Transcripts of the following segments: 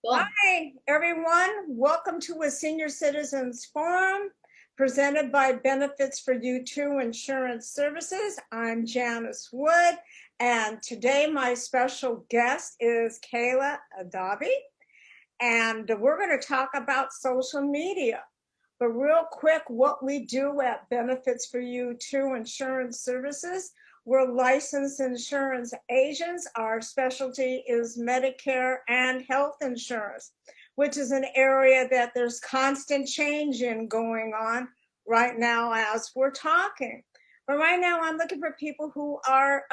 Cool. Hi, everyone. Welcome to a Senior Citizens Forum presented by Benefits for You Too Insurance Services. I'm Janice Wood, and today my special guest is Kayla Adabi, and we're going to talk about social media. But real quick, what we do at Benefits for You Too Insurance Services, we're licensed insurance agents. Our specialty is Medicare and health insurance, which is an area that there's constant change in going on right now as we're talking. But right now, I'm looking for people who are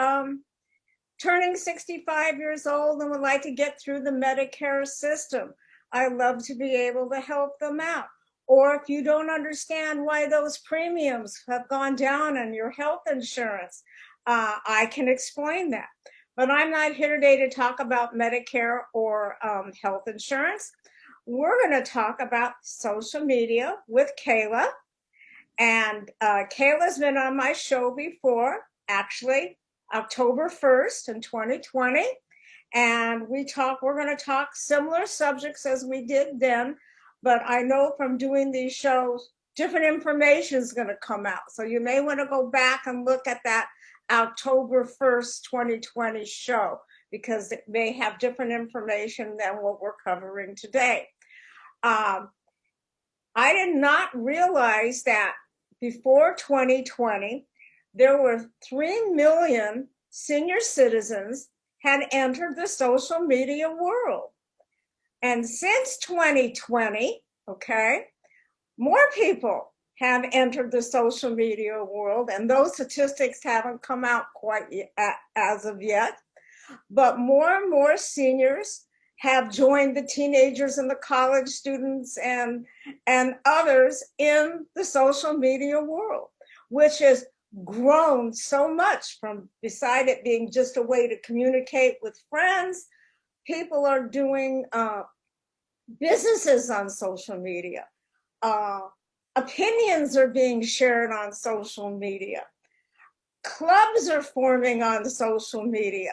turning 65 years old and would like to get through the Medicare system. I love to be able to help them out. Or if you don't understand why those premiums have gone down on your health insurance, I can explain that. But I'm not here today to talk about Medicare or health insurance. We're going to talk about social media with Kayla. And Kayla's been on my show before, actually, October 1st in 2020. And we're going to talk similar subjects as we did then. But I know from doing these shows, different information is going to come out. So you may want to go back and look at that October 1st, 2020 show, because it may have different information than what we're covering today. I did not realize that before 2020, there were 3 million senior citizens had entered the social media world. And since 2020, okay, more people have entered the social media world, and those statistics haven't come out quite as of yet. But more and more seniors have joined the teenagers and the college students and others in the social media world, which has grown so much from beside it being just a way to communicate with friends. People are doing businesses on social media. Uh, Opinions are being shared on social media. Clubs are forming on social media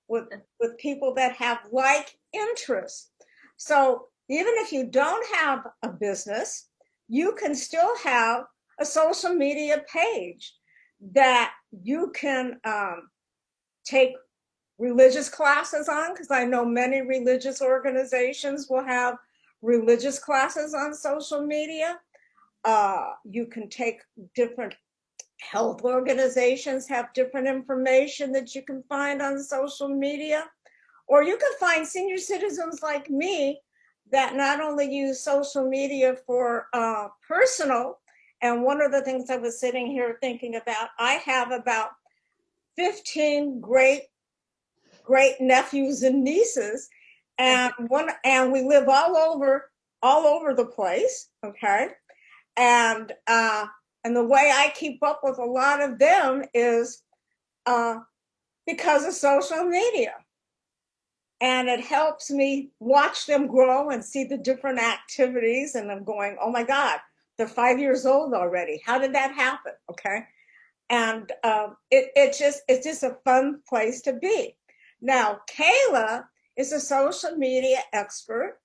with people that have like interests. So even if you don't have a business, you can still have a social media page that you can take religious classes on, because I know many religious organizations will have religious classes on social media. You can take different health organizations have different information that you can find on social media, or you can find senior citizens like me that not only use social media for personal. And one of the things I was sitting here thinking about, I have about 15 great nephews and nieces, and we live all over the place, okay? And the way I keep up with a lot of them is because of social media. And it helps me watch them grow and see the different activities. And I'm going, oh my God, they're 5 years old already. How did that happen? Okay. And it's just a fun place to be. Now, Kayla is a social media expert,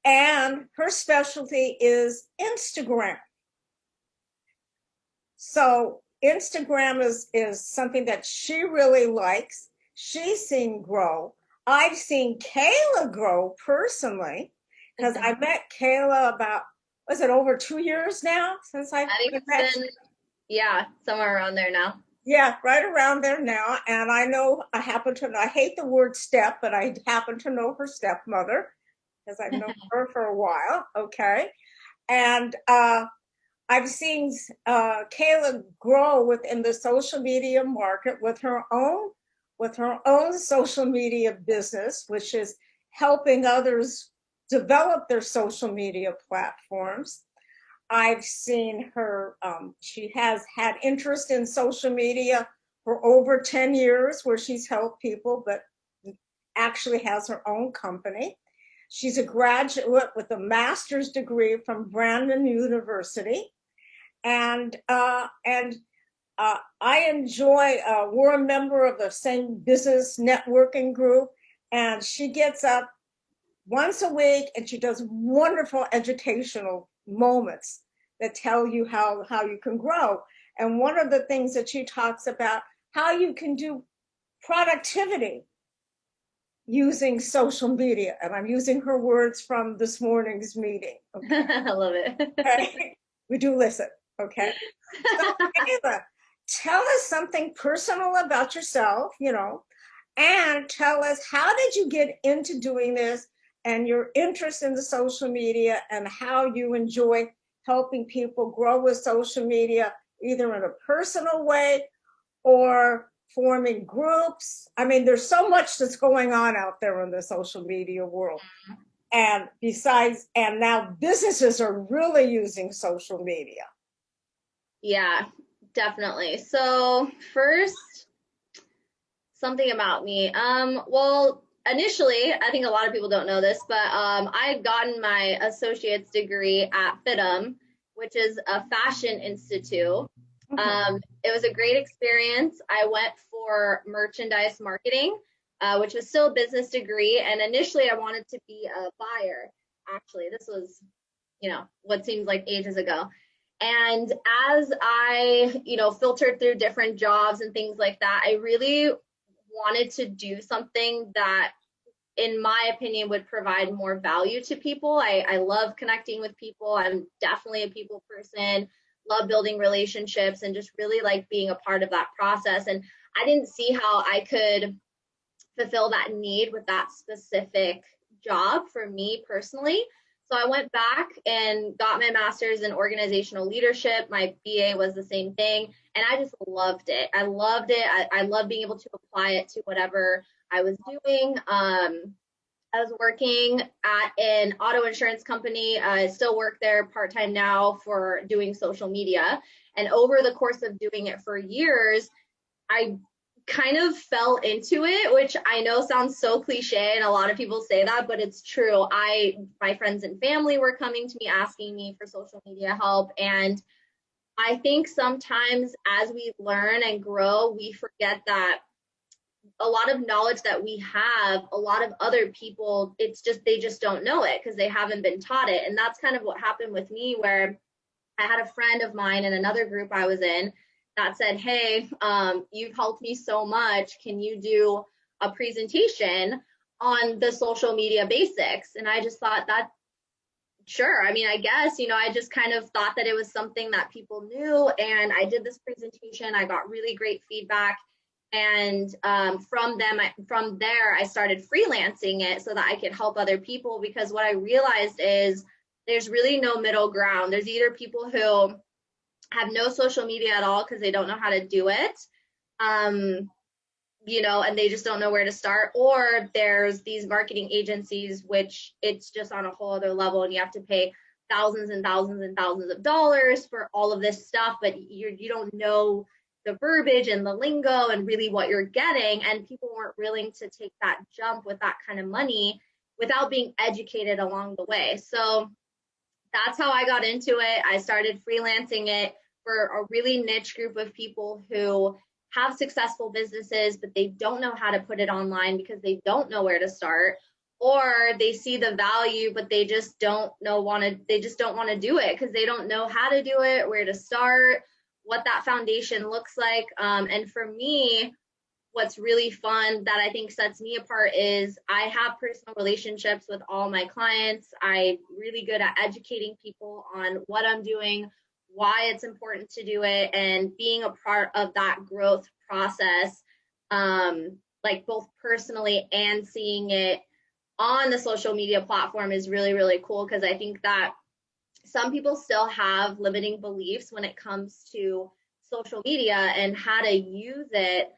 and her specialty is Instagram. So Instagram is something that she really likes. She's seen grow. I've seen Kayla grow personally, because I met Kayla about, was it over 2 years now since I think met it's you? been, yeah, somewhere around there now. Yeah, right around there now. And I happen to know, I hate the word step, but I happen to know her stepmother because I've known her for a while. Okay. And I've seen Kayla grow within the social media market with her own social media business, which is helping others develop their social media platforms. I've seen her, she has had interest in social media for over 10 years, where she's helped people, but actually has her own company. She's a graduate with a master's degree from Brandon University. And I enjoy, we're a member of the same business networking group, and she gets up once a week, and she does wonderful educational moments that tell you how you can grow. And one of the things that she talks about, how you can do productivity using social media. And I'm using her words from this morning's meeting. Okay. I love it. Okay? We do listen. Okay. So, Kayla, tell us something personal about yourself, and tell us, how did you get into doing this, and your interest in the social media, and how you enjoy helping people grow with social media, either in a personal way or forming groups. I mean, there's so much that's going on out there in the social media world. And besides, and now businesses are really using social media. Yeah, definitely. So first, something about me. Well, initially, I think a lot of people don't know this, but I had gotten my associate's degree at FITM, which is a fashion institute. It was a great experience. I went for merchandise marketing, which was still a business degree. And initially, I wanted to be a buyer. Actually, this was, what seems like ages ago. And as I, filtered through different jobs and things like that, I really wanted to do something that, in my opinion, would provide more value to people. I love connecting with people. I'm definitely a people person, love building relationships, and just really like being a part of that process. And I didn't see how I could fulfill that need with that specific job for me personally. So I went back and got my master's in organizational leadership. My BA was the same thing. And I just loved it. I loved it. I love being able to apply it to whatever I was doing. I was working at an auto insurance company. I still work there part-time now for doing social media. And over the course of doing it for years, I kind of fell into it, which I know sounds so cliche, and a lot of people say that, but it's true. My friends and family were coming to me asking me for social media help, and I think sometimes as we learn and grow, we forget that a lot of knowledge that we have, a lot of other people, they just don't know it because they haven't been taught it. And that's kind of what happened with me, where I had a friend of mine in another group I was in that said, hey, you've helped me so much. Can you do a presentation on the social media basics? And I just thought that, sure. I mean, I guess, I just kind of thought that it was something that people knew. And I did this presentation. I got really great feedback. And from there, I started freelancing it so that I could help other people, because what I realized is there's really no middle ground. There's either people who have no social media at all because they don't know how to do it, and they just don't know where to start, or there's these marketing agencies, which it's just on a whole other level, and you have to pay thousands and thousands and thousands of dollars for all of this stuff, but you don't know the verbiage and the lingo and really what you're getting, and people weren't willing to take that jump with that kind of money without being educated along the way. So that's how I got into it. I started freelancing it for a really niche group of people who have successful businesses, but they don't know how to put it online because they don't know where to start, or they see the value, but they just don't want to do it because they don't know how to do it, where to start, what that foundation looks like. And for me, what's really fun that I think sets me apart is I have personal relationships with all my clients. I'm really good at educating people on what I'm doing, why it's important to do it, and being a part of that growth process, like both personally and seeing it on the social media platform is really, really cool, because I think that some people still have limiting beliefs when it comes to social media and how to use it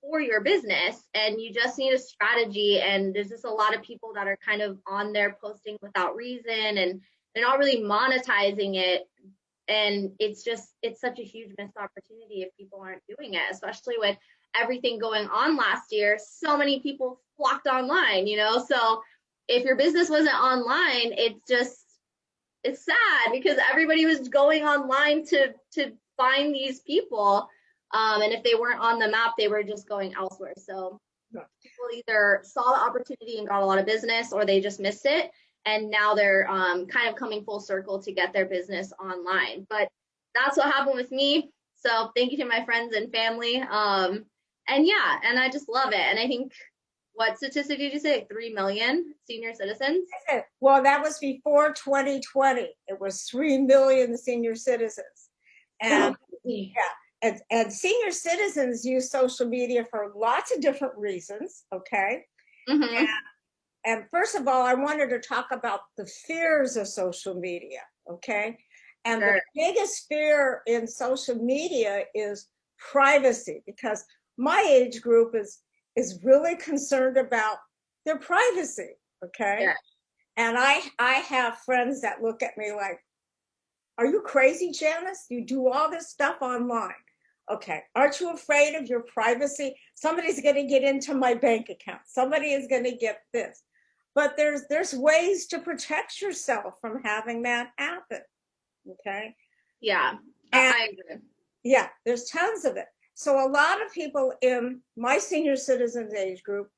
for your business. And you just need a strategy. And there's just a lot of people that are kind of on there posting without reason, and they're not really monetizing it. And it's such a huge missed opportunity if people aren't doing it, especially with everything going on last year. So many people flocked online, so if your business wasn't online, it's sad because everybody was going online to find these people. And if they weren't on the map, they were just going elsewhere. So People either saw the opportunity and got a lot of business, or they just missed it, and now they're kind of coming full circle to get their business online. But that's what happened with me. So thank you to my friends and family. And yeah, and I just love it. And I think, what statistic did you say? Like 3 million senior citizens? Well, that was before 2020. It was 3 million senior citizens. And Yeah. and senior citizens use social media for lots of different reasons. Okay. Mm-hmm. And first of all, I wanted to talk about the fears of social media. Okay. And the Sure. biggest fear in social media is privacy, because my age group is really concerned about their privacy. Okay. Yeah. And I have friends that look at me like, are you crazy, Janice? You do all this stuff online. Okay, aren't you afraid of your privacy? Somebody's going to get into my bank account. Somebody is going to get this. But there's ways to protect yourself from having that happen. Okay? Yeah. And I agree. yeah, there's tons of it. So a lot of people in my senior citizens age group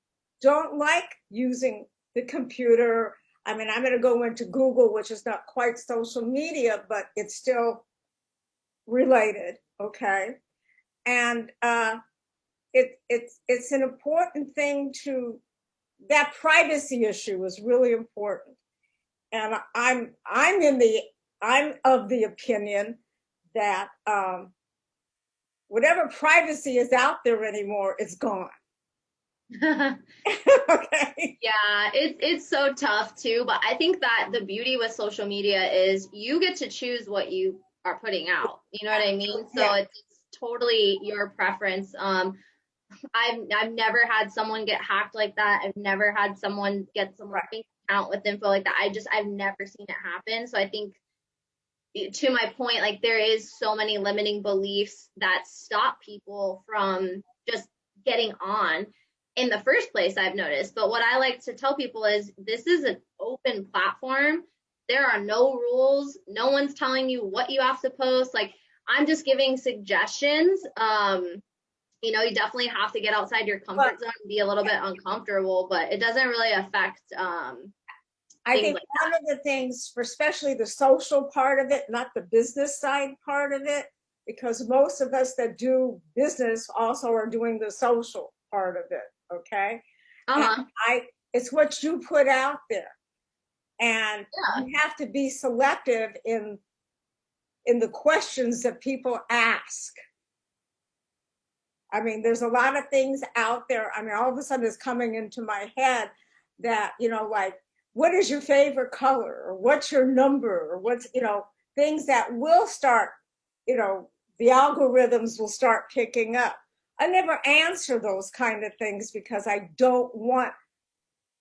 don't like using the computer. I mean, I'm going to go into Google, which is not quite social media, but it's still related. Okay. And it's an important thing to, that privacy issue is really important. And I'm of the opinion that whatever privacy is out there anymore, it's gone. Okay. Yeah, it's so tough too, but I think that the beauty with social media is you get to choose what you are putting out. You know what I mean? So Yeah. it's totally your preference. I've never had someone get hacked like that. I've never had someone get someone's Right. bank account with info like that. I've never seen it happen. So I think, to my point, like there is so many limiting beliefs that stop people from just getting on in the first place, I've noticed. But what I like to tell people is this is an open platform. There are no rules. No one's telling you what you have to post. Like, I'm just giving suggestions. You definitely have to get outside your But comfort zone and be a little bit uncomfortable, but it doesn't really affect I things think like one of the things, for especially the social part of it, not the business side part of it, because most of us that do business also are doing the social part of it. Okay. that. And Uh-huh. it's what you put out there. And Yeah. you have to be selective in the questions that people ask. I mean, there's a lot of things out there. I mean, all of a sudden it's coming into my head that, like, what is your favorite color? Or what's your number? Or what's, things that will start, you know, the algorithms will start picking up. I never answer those kind of things because I don't want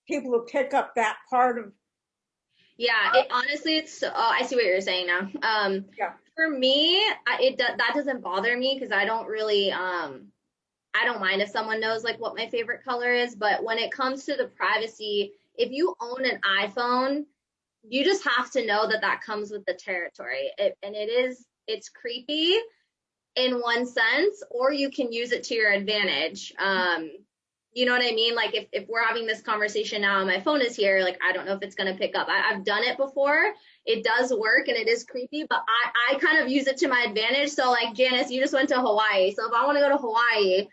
people to pick up that part of, Yeah, it honestly, it's I see what you're saying now. yeah. For me, that doesn't bother me because I don't really I don't mind if someone knows like what my favorite color is, but when it comes to the privacy, if you own an iPhone, you just have to know that that comes with the territory. And it's creepy in one sense, or you can use it to your advantage. You know what I mean? Like if we're having this conversation now and my phone is here, like I don't know if it's gonna pick up. I've done it before. It does work and it is creepy, but I kind of use it to my advantage. So like Janice, you just went to Hawaii. So if I want to go to Hawaii,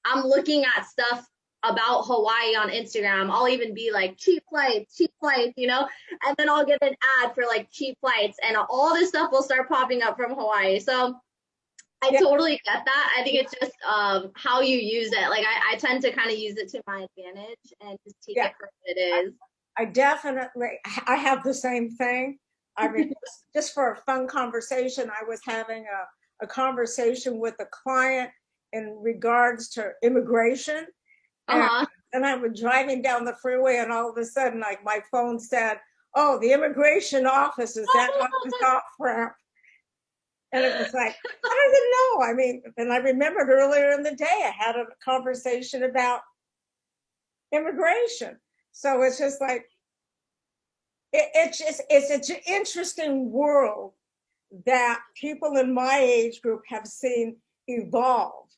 I'm looking at stuff about Hawaii on Instagram. I'll even be like cheap flights, and then I'll get an ad for like cheap flights and all this stuff will start popping up from Hawaii. So I Yeah, totally get that. I think it's just how you use it. Like I tend to kind of use it to my advantage and just take yeah. it for what it is. I definitely, I have the same thing. I mean, just for a fun conversation, I was having a conversation with a client in regards to immigration. And, Uh-huh. and I was driving down the freeway, and all of a sudden, like my phone said, "Oh, the immigration office is that on this off ramp." And it was like, how does it know? I mean, and I remembered earlier in the day, I had a conversation about immigration. So it's just like, it's an interesting world that people in my age group have seen evolve.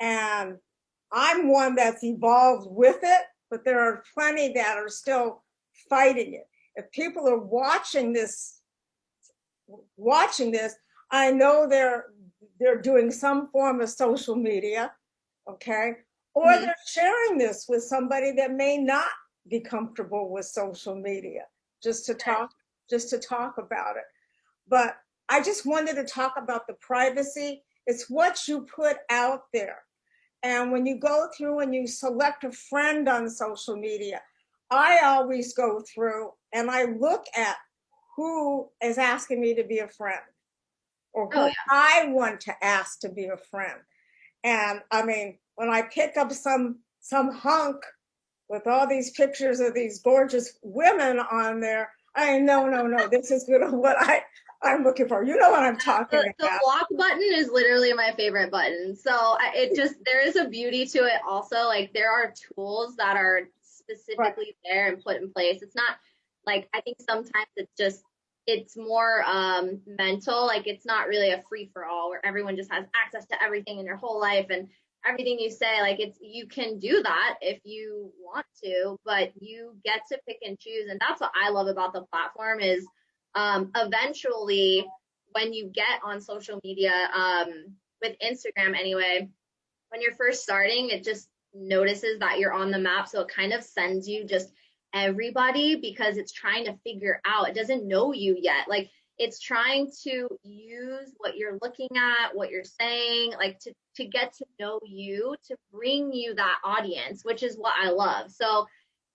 And I'm one that's evolved with it, but there are plenty that are still fighting it. If people are watching this, I know they're doing some form of social media, okay? Or Mhm. they're sharing this with somebody that may not be comfortable with social media, just to talk, just to talk about it. But I just wanted to talk about the privacy. It's what you put out there. And when you go through and you select a friend on social media, I always go through and I look at who is asking me to be a friend or Oh who yeah. I want to ask to be a friend. And I mean, when I pick up some hunk with all these pictures of these gorgeous women on there, I no, no, no, this is good what I'm looking for. You know what I'm talking The about. block button is literally my favorite button. So it just, there is a beauty to it also. Like there are tools that are Right, specifically there and put in place. It's not like, I think sometimes it's just, it's more mental. Like it's not really a free for all where everyone just has access to everything in your whole life and everything you say. Like it's, you can do that if you want to, but you get to pick and choose. And that's what I love about the platform is eventually when you get on social media, with Instagram anyway, when you're first starting, it just notices that you're on the map. So it kind of sends you just everybody because it's trying to figure out, it doesn't know you yet. Like it's trying to use what you're looking at, what you're saying, like to get to know you, to bring you that audience, which is what I love. So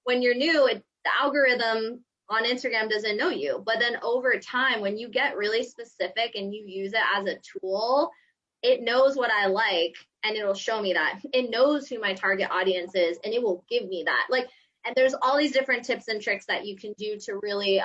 when you're new, the algorithm on Instagram doesn't know you. But then over time, when you get really specific and you use it as a tool, it knows what I like and it'll show me that. It knows who my target audience is and it will give me that. Like, and there's all these different tips and tricks that you can do to really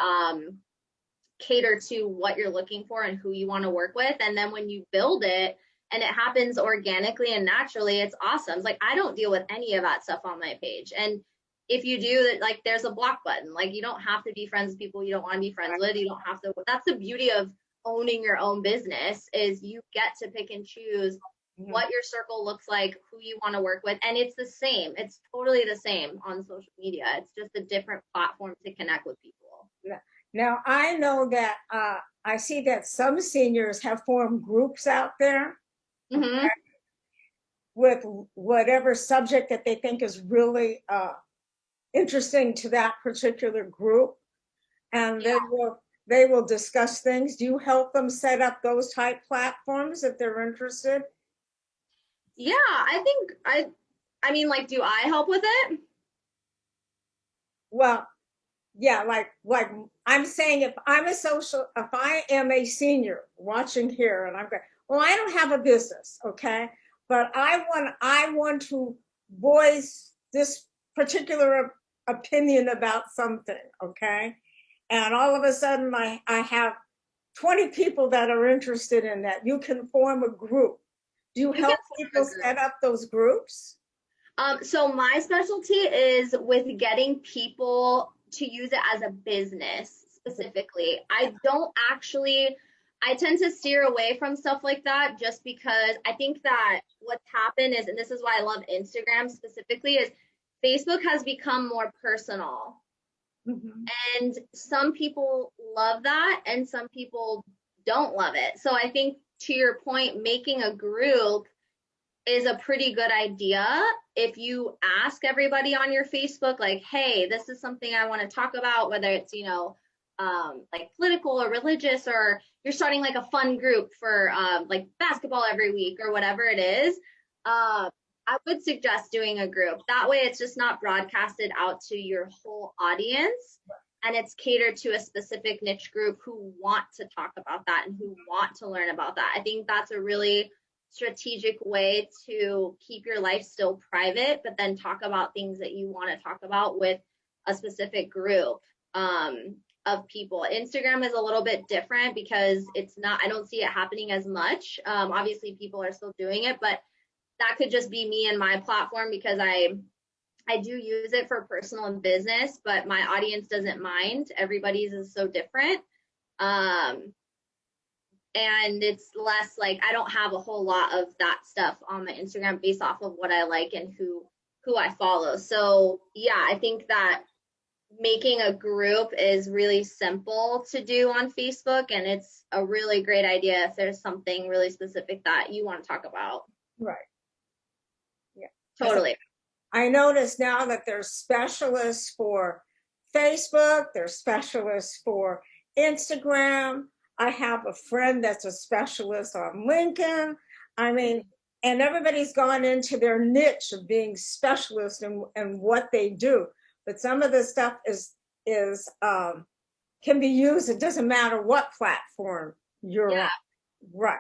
cater to what you're looking for and who you want to work with. And then when you build it and it happens organically and naturally, it's awesome. It's like I don't deal with any of that stuff on my page. And if you do, like there's a block button. Like you don't have to be friends with people you don't want to be friends right. with. You don't have to. That's the beauty of owning your own business is you get to pick and choose Mhm. what your circle looks like, who you want to work with, and it's the same. It's totally the same on social media. It's just a different platform to connect with people. Now, I know that I see that some seniors have formed groups out there Mm-hmm. with whatever subject that they think is really interesting to that particular group, and they will discuss things. Do you help them set up those type platforms if they're interested? Yeah, I think I mean like do I help with it? Well, yeah, like I'm saying, if I am a senior watching here, and I'm going, well, I don't have a business, okay, but I want to voice this particular opinion about something, okay, and all of a sudden I have 20 people that are interested in that. You can form a group. Do you You can help form people a group. set up those groups? So my specialty is with getting people to use it as a business specifically. I don't actually, I tend to steer away from stuff like that just because I think that what's happened is, and this is why I love Instagram specifically, is Facebook has become more personal. Mhm. And some people love that and some people don't love it. So I think to your point, making a group is a pretty good idea if you ask everybody on your Facebook, like, hey, this is something I want to talk about, whether it's, like political or religious, or you're starting like a fun group for like basketball every week or whatever it is. I would suggest doing a group. That way it's just not broadcasted out to your whole audience and it's catered to a specific niche group who want to talk about that and who want to learn about that. I think that's a really strategic way to keep your life still private, but then talk about things that you want to talk about with a specific group of people. Instagram is a little bit different because it's not, I don't see it happening as much. Obviously, people are still doing it, but that could just be me and my platform because I do use it for personal and business, but my audience doesn't mind. Everybody's is so different. Um, and it's less like I don't have a whole lot of that stuff on my Instagram based off of what I like and who I follow. So yeah, I think that making a group is really simple to do on Facebook, and it's a really great idea if there's something really specific that you want to talk about. Right. Yeah. Because Totally. I notice now that there's specialists for Facebook, there's specialists for Instagram. I have a friend that's a specialist on LinkedIn. I mean, and everybody's gone into their niche of being specialists in what they do. But some of the stuff is can be used. It doesn't matter what platform you're Yeah, on. Right.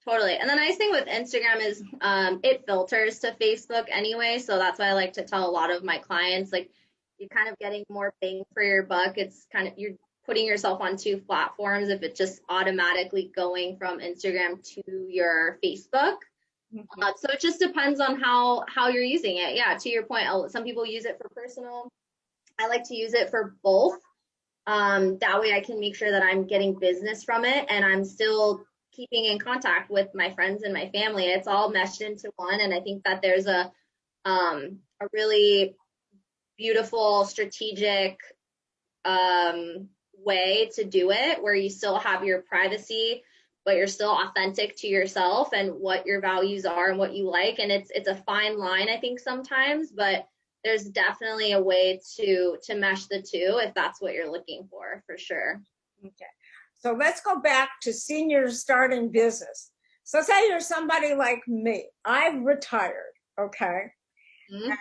totally. And the nice thing with Instagram is it filters to Facebook anyway. So that's why I like to tell a lot of my clients, like, you're kind of getting more bang for your buck. It's kind of, you're putting yourself on two platforms if it's just automatically going from Instagram to your Facebook. Mhm. So it just depends on how you're using it. Yeah, to your point, some people use it for personal. I like to use it for both. That way I can make sure that I'm getting business from it and I'm still keeping in contact with my friends and my family. It's all meshed into one, and I think that there's a really beautiful strategic way to do it where you still have your privacy, but you're still authentic to yourself and what your values are and what you like. And it's a fine line, I think, sometimes, but there's definitely a way to mesh the two if that's what you're looking for sure. Okay. So let's go back to seniors starting business. So say you're somebody like me. I've retired, okay? Mhm.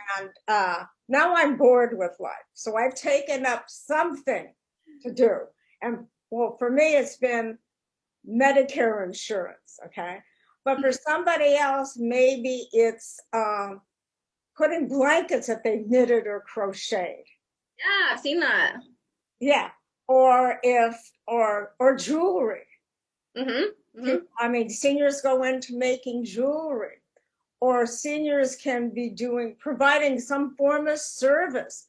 And now I'm bored with life. So I've taken up something to do. And well, for me, it's been Medicare insurance, okay? But for somebody else, maybe it's putting blankets that they've knitted or crocheted. Yeah, I've seen that. Yeah. Or if or jewelry. Hmm. Hmm. I mean, seniors go into making jewelry, or seniors can be doing providing some form of service,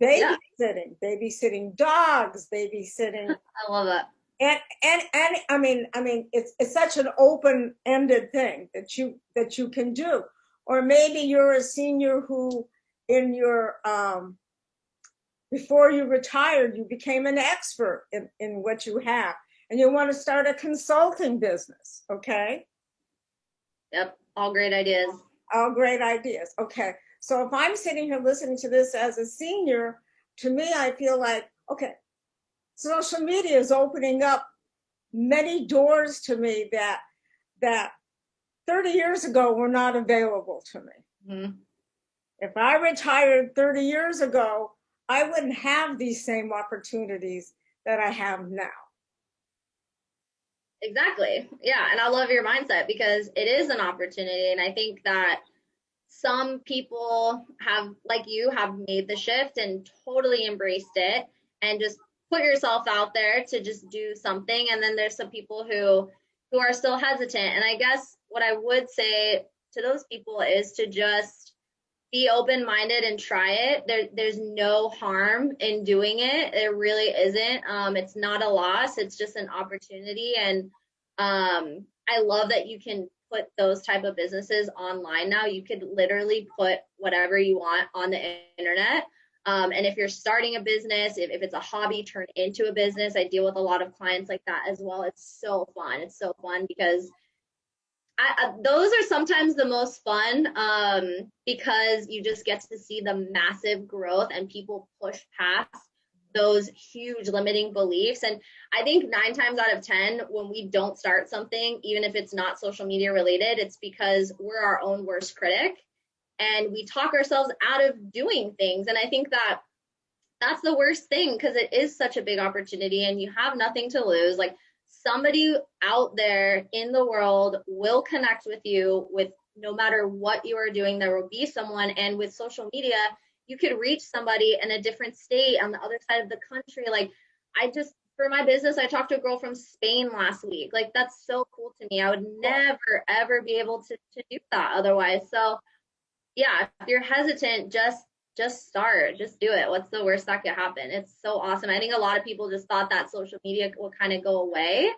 Yeah, babysitting dogs, babysitting, I love that. and I mean, it's such an open-ended thing that you can do. Or maybe you're a senior who, in your before you retired, you became an expert in what you have, and you want to start a consulting business. Okay. Yep, all great ideas. All great ideas. Okay. So if I'm sitting here listening to this as a senior, to me, I feel like, okay, social media is opening up many doors to me that 30 years ago were not available to me. Hmm. If I retired 30 years ago, I wouldn't have these same opportunities that I have now. Exactly. Yeah, and I love your mindset because it is an opportunity, and I think that some people have, like you, have made the shift and totally embraced it and just put yourself out there to just do something. And then there's some people who are still hesitant. And I guess what I would say to those people is to just be open-minded and try it. There's no harm in doing it. There really isn't. It's not a loss. It's just an opportunity. And I love that you can put those type of businesses online now. You could literally put whatever you want on the internet. And if you're starting a business, if it's a hobby turned into a business, I deal with a lot of clients like that as well. It's so fun. It's so fun because those are sometimes the most fun because you just get to see the massive growth and people push past those huge limiting beliefs. And I think 9 times out of 10, when we don't start something, even if it's not social media related, it's because we're our own worst critic and we talk ourselves out of doing things. And I think that that's the worst thing because it is such a big opportunity and you have nothing to lose. Like, somebody out there in the world will connect with you with no matter what you are doing. There will be someone, and with social media, you could reach somebody in a different state on the other side of the country. Like, I just, for my business, I talked to a girl from Spain last week. Like, that's so cool to me. I would never ever be able to do that otherwise. So yeah, if you're hesitant, just start, just do it. What's the worst that could happen? It's so awesome. I think a lot of people just thought that social media would kind of go away,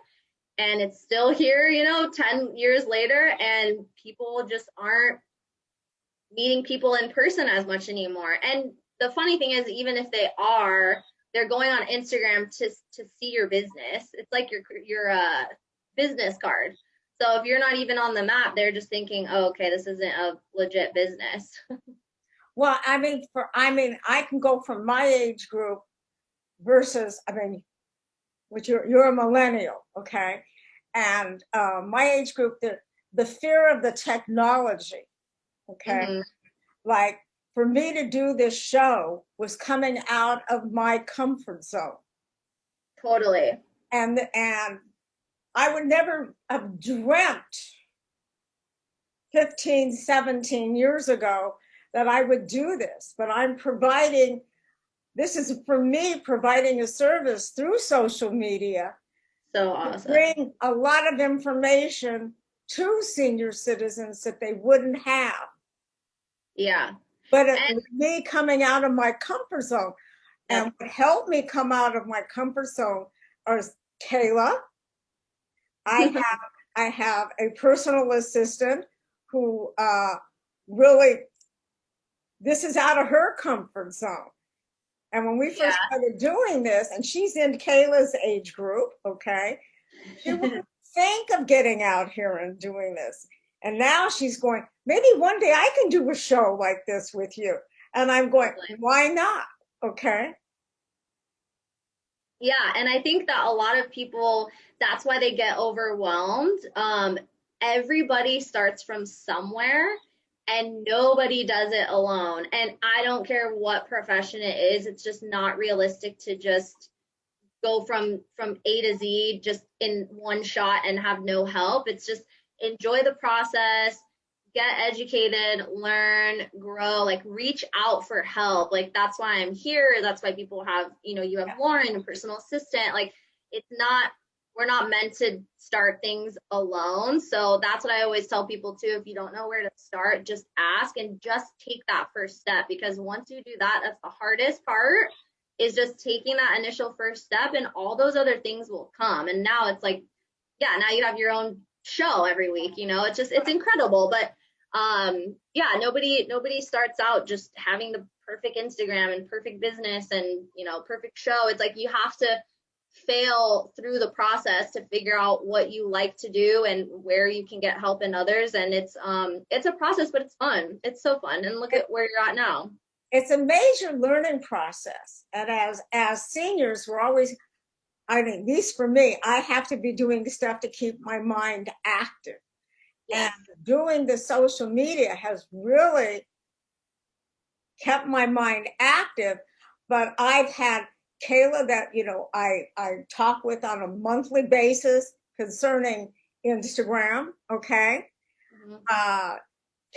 and it's still here, 10 years later, and people just aren't meeting people in person as much anymore. And the funny thing is, even if they are, they're going on Instagram to see your business. It's like your business card. So if you're not even on the map, they're just thinking, oh, okay, this isn't a legit business. Well, I can go from my age group versus, which you're a millennial, okay? And my age group, the fear of the technology, okay? Hmm. Like for me to do this show was coming out of my comfort zone. Totally. And I would never have dreamt 15, 17 years ago that I would do this, but this is for me providing a service through social media So to awesome. bring a lot of information to senior citizens that they wouldn't have. Yeah. But it And was me coming out of my comfort zone. And yep. what helped me come out of my comfort zone is Kayla. I have I have a personal assistant who really, this is out of her comfort zone. And when we first Yeah. started doing this, and she's in Kayla's age group, okay, she wouldn't think of getting out here and doing this. And now she's going, maybe one day I can do a show like this with you. And I'm going, Totally. why not? Okay. Yeah, and I think that a lot of people, that's why they get overwhelmed. Everybody starts from somewhere, and nobody does it alone. And I don't care what profession it is, it's just not realistic to just go from A to Z just in one shot and have no help. It's just enjoy the process, get educated, learn, grow, like reach out for help. Like that's why I'm here. That's why people have, you have Lauren, a personal assistant. Like it's not, we're not meant to start things alone. So that's what I always tell people too. If you don't know where to start, just ask and just take that first step, because once you do that, that's the hardest part, is just taking that initial first step, and all those other things will come. And now it's like, yeah, now you have your own show every week. It's incredible. But yeah, nobody starts out just having the perfect Instagram and perfect business and perfect show. It's like you have to fail through the process to figure out what you like to do and where you can get help in others. And it's a process, but it's fun. It's so fun. And look at where you're at now. It's a major learning process. And as seniors, we're always, I mean, at least for me, I have to be doing stuff to keep my mind active. And Yes. doing the social media has really kept my mind active. But I've had Kayla that, I talk with on a monthly basis concerning Instagram. Okay. Mhm. Uh,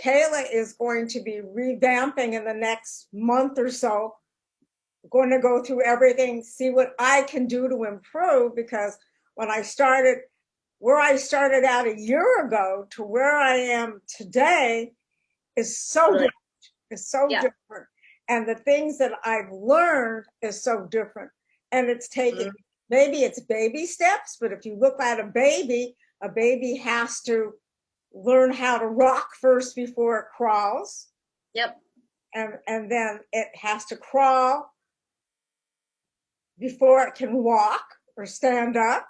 Kayla is going to be revamping in the next month or so, going to go through everything, see what I can do to improve, because when I started, where I started out a year ago to where I am today is so Totally. different. It's so Yeah. different. And the things that I've learned is so different. And it's taking, Mhm. maybe it's baby steps, but if you look at a baby has to learn how to rock first before it crawls. Yep. And then it has to crawl before it can walk or stand up.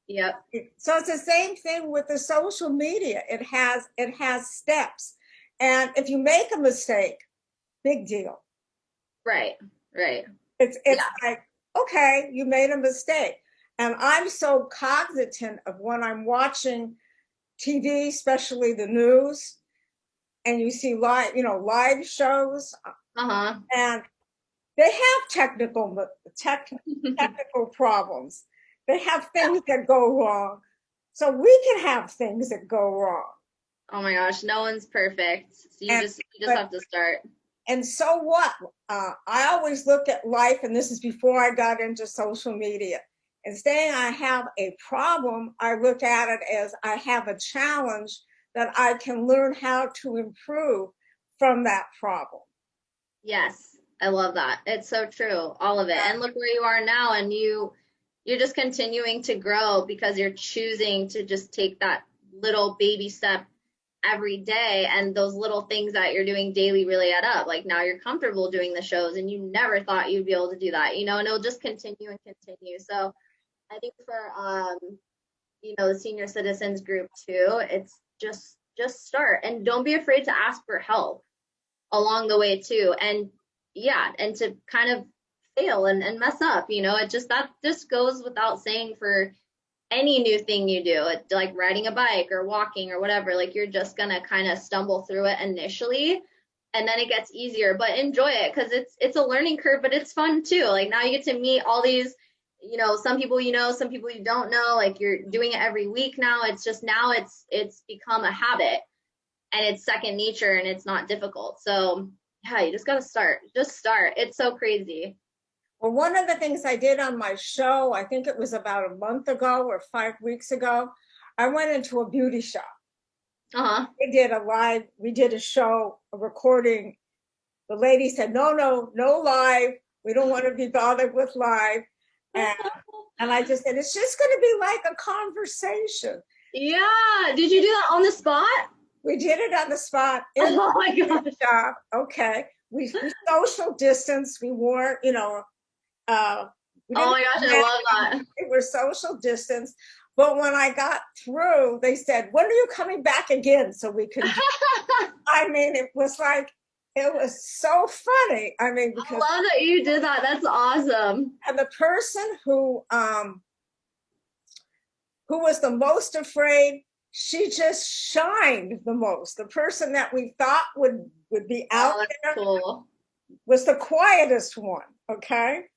Yep. So it's the same thing with the social media. It has steps. And if you make a mistake, big deal. Right. Right. It's Yeah. like, okay, you made a mistake. And I'm so cognizant of when I'm watching TV, especially the news, and you see live shows, Uh-huh. and they have technical problems. They have things that go wrong. So we can have things that go wrong. Oh my gosh, no one's perfect. So And you just but have to start. and so what? I always look at life, and this is before I got into social media. Instead, I have a problem, I look at it as I have a challenge that I can learn how to improve from that problem. Yes, I love that. It's so true, all of it. And look where you are now, and you're just continuing to grow because you're choosing to just take that little baby step every day, and those little things that you're doing daily really add up. Like now you're comfortable doing the shows and you never thought you'd be able to do that, and it'll just continue and continue. So I think for the senior citizens group too, it's just start and don't be afraid to ask for help along the way too. And yeah, and to kind of fail and mess up, that just goes without saying for any new thing you do. It's like riding a bike or walking or whatever, like you're just gonna kind of stumble through it initially, and then it gets easier. But enjoy it because it's a learning curve, but it's fun too. Like now you get to meet all these, some people some people you don't know. Like you're doing it every week now. It's just now it's become a habit and it's second nature and it's not difficult. So yeah, you just gotta start. Just start. It's so crazy. Well, one of the things I did on my show, I think it was about a month ago or 5 weeks ago, I went into a beauty shop. Uh-huh. We did a show, a recording. The lady said, no, no, no live. We don't want to be bothered with live. And, and I just said, it's just going to be like a conversation. Yeah. Did you do that on the spot? We did it on the spot. Oh my gosh. Job. Okay. We social distance. We wore, Oh my gosh, I love that. we were social distance. But when I got through, they said, when are you coming back again so we can I mean, it was so funny. I mean, I because love that you did that. That's awesome. and the person who was the most afraid, she just shined the most. The person that we thought would be out there cool. was the quietest one. Okay.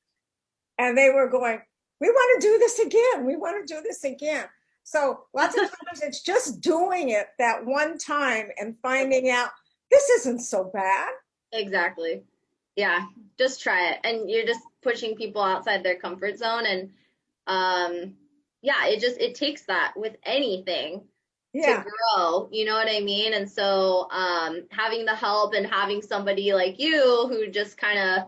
And they were going, we want to do this again. We want to do this again. So lots of times it's just doing it that one time and finding out this isn't so bad. Exactly. Yeah, just try it. And you're just pushing people outside their comfort zone. And yeah, it takes that with anything to grow, you know what I mean? And so having the help and having somebody like you who just kind of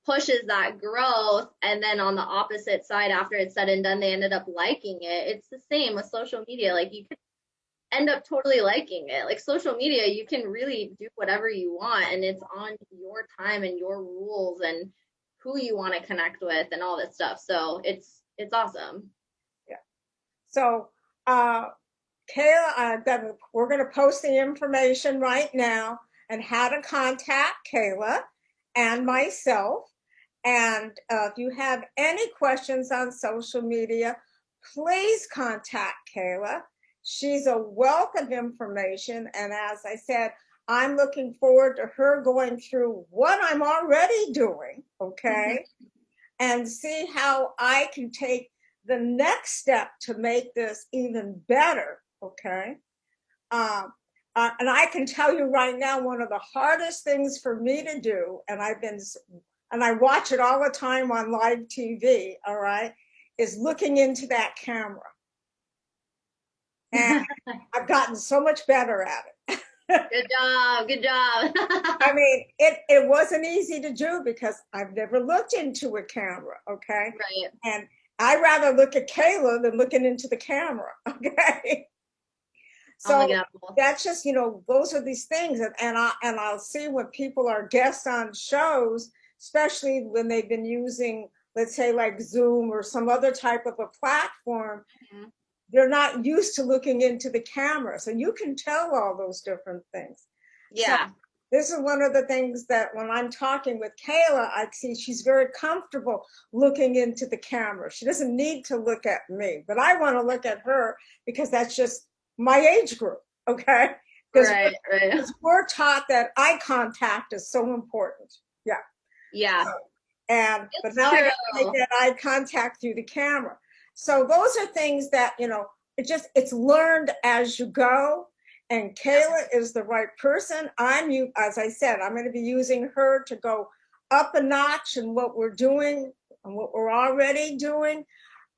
pushes that growth, and then on the opposite side, after it's said and done, they ended up liking it. It's the same with social media. Like you could end up totally liking it. Like social media, you can really do whatever you want, and it's on your time and your rules and who you want to connect with and all this stuff. So it's awesome. Yeah. So Kayla, we're going to post the information right now and how to contact Kayla and myself. And if you have any questions on social media, please contact Kayla. She's a wealth of information. And as I said, I'm looking forward to her going through what I'm already doing, okay? And see how I can take the next step to make this even better, okay? And I can tell you right now, one of the hardest things for me to do, and I watch it all the time on live TV, all right, is looking into that camera. And I've gotten so much better at it. Good job. Good job. I mean, it wasn't easy to do because I've never looked into a camera, okay? Right. And I'd rather look at Kayla than looking into the camera, okay? So that's just, those are these things. And I'll see when people are guests on shows, especially when they've been using, let's say like Zoom or some other type of a platform, they're not used to looking into the camera. So you can tell all those different things. Yeah. So this is one of the things that when I'm talking with Kayla, I see she's very comfortable looking into the camera. She doesn't need to look at me, but I want to look at her because that's just my age group, okay? Right. We're taught that eye contact is so important. Yeah. Yeah. But now I have to make that eye contact through the camera. So those are things that, it's learned as you go. And Kayla is the right person. As I said, I'm going to be using her to go up a notch in what we're doing and what we're already doing.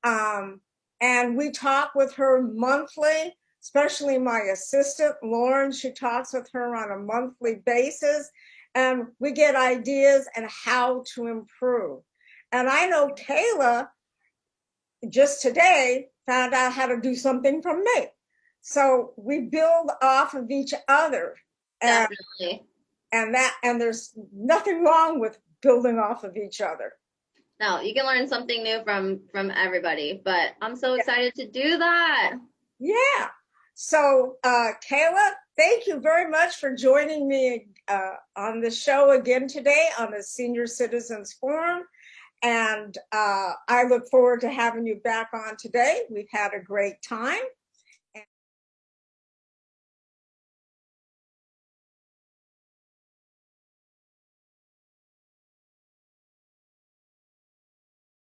And we talk with her monthly, especially my assistant, Lauren. She talks with her on a monthly basis. And we get ideas and how to improve. And I know Kayla just today found out how to do something from me. So we build off of each other, and Definitely. and there's nothing wrong with building off of each other. No, you can learn something new from everybody, but I'm so excited to do that. Yeah. So, Kayla, thank you very much for joining me on the show again today on the Senior Citizens Forum. And I look forward to having you back on today. We've had a great time.